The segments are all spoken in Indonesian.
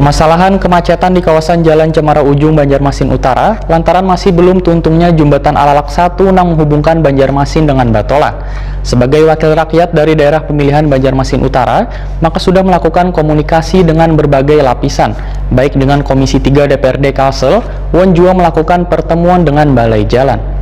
Permasalahan kemacetan di kawasan Jalan Cemara Ujung, Banjarmasin Utara lantaran masih belum tuntungnya jembatan Alalak 1 yang menghubungkan Banjarmasin dengan Batola. Sebagai wakil rakyat dari daerah pemilihan Banjarmasin Utara, maka sudah melakukan komunikasi dengan berbagai lapisan, baik dengan Komisi 3 DPRD Kalsel, dan juga melakukan pertemuan dengan Balai Jalan.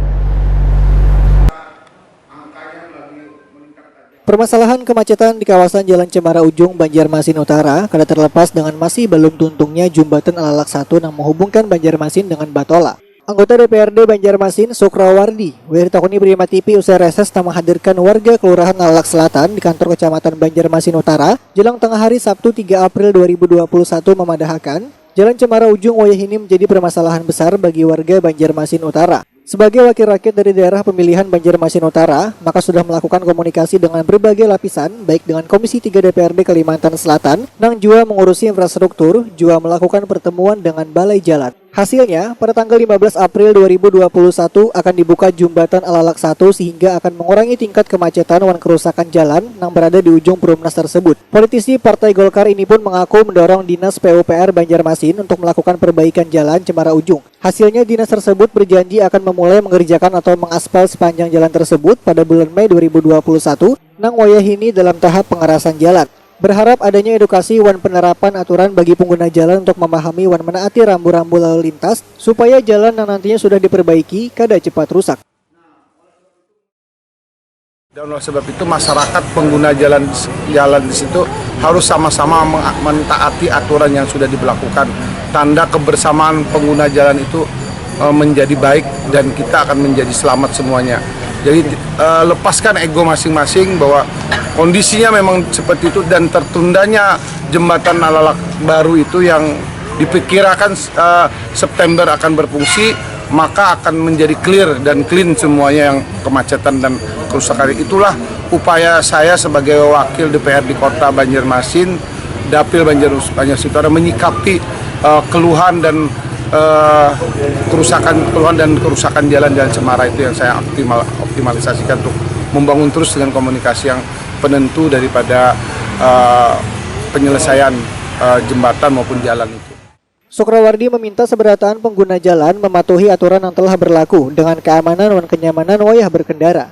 Permasalahan kemacetan di kawasan Jalan Cemara Ujung, Banjarmasin Utara kada terlepas dengan masih belum tuntungnya jembatan Alalak 1 yang menghubungkan Banjarmasin dengan Batola. Anggota DPRD Banjarmasin, Sukrawardi, ditakoni Prima TV usai reses tak menghadirkan warga Kelurahan Alalak Selatan di kantor Kecamatan Banjarmasin Utara jelang tengah hari Sabtu 3 April 2021 memadahkan Jalan Cemara Ujung wayah ini menjadi permasalahan besar bagi warga Banjarmasin Utara. Sebagai wakil rakyat dari daerah pemilihan Banjarmasin Utara, maka sudah melakukan komunikasi dengan berbagai lapisan, baik dengan Komisi 3 DPRD Kalimantan Selatan, yang juga mengurusi infrastruktur, juga melakukan pertemuan dengan Balai Jalan. Hasilnya, pada tanggal 15 April 2021 akan dibuka jembatan Alalak 1 sehingga akan mengurangi tingkat kemacetan dan kerusakan jalan yang berada di ujung Perumnas tersebut. Politisi Partai Golkar ini pun mengaku mendorong Dinas PUPR Banjarmasin untuk melakukan perbaikan jalan Cemara Ujung. Hasilnya, dinas tersebut berjanji akan memulai mengerjakan atau mengaspal sepanjang jalan tersebut pada bulan Mei 2021 nang wayah ini dalam tahap pengerasan jalan. Berharap adanya edukasi wan penerapan aturan bagi pengguna jalan untuk memahami wan menaati rambu-rambu lalu lintas supaya jalan yang nantinya sudah diperbaiki kada cepat rusak. Dan oleh sebab itu masyarakat pengguna jalan di situ harus sama-sama mentaati aturan yang sudah diberlakukan. Tanda kebersamaan pengguna jalan itu menjadi baik dan kita akan menjadi selamat semuanya. Jadi lepaskan ego masing-masing bahwa kondisinya memang seperti itu dan tertundanya jembatan Alalak baru itu yang diperkirakan September akan berfungsi, maka akan menjadi clear dan clean semuanya yang kemacetan dan kerusakan. Itulah upaya saya sebagai wakil DPRD Kota Banjarmasin, Dapil Banjarmasin Utara menyikapi keluhan dan kerusakan jalan Cemara itu yang saya optimalisasikan untuk membangun terus dengan komunikasi yang penentu daripada penyelesaian jembatan maupun jalan itu. Sukrawardi meminta seberataan pengguna jalan mematuhi aturan yang telah berlaku dengan keamanan dan kenyamanan wayah berkendara.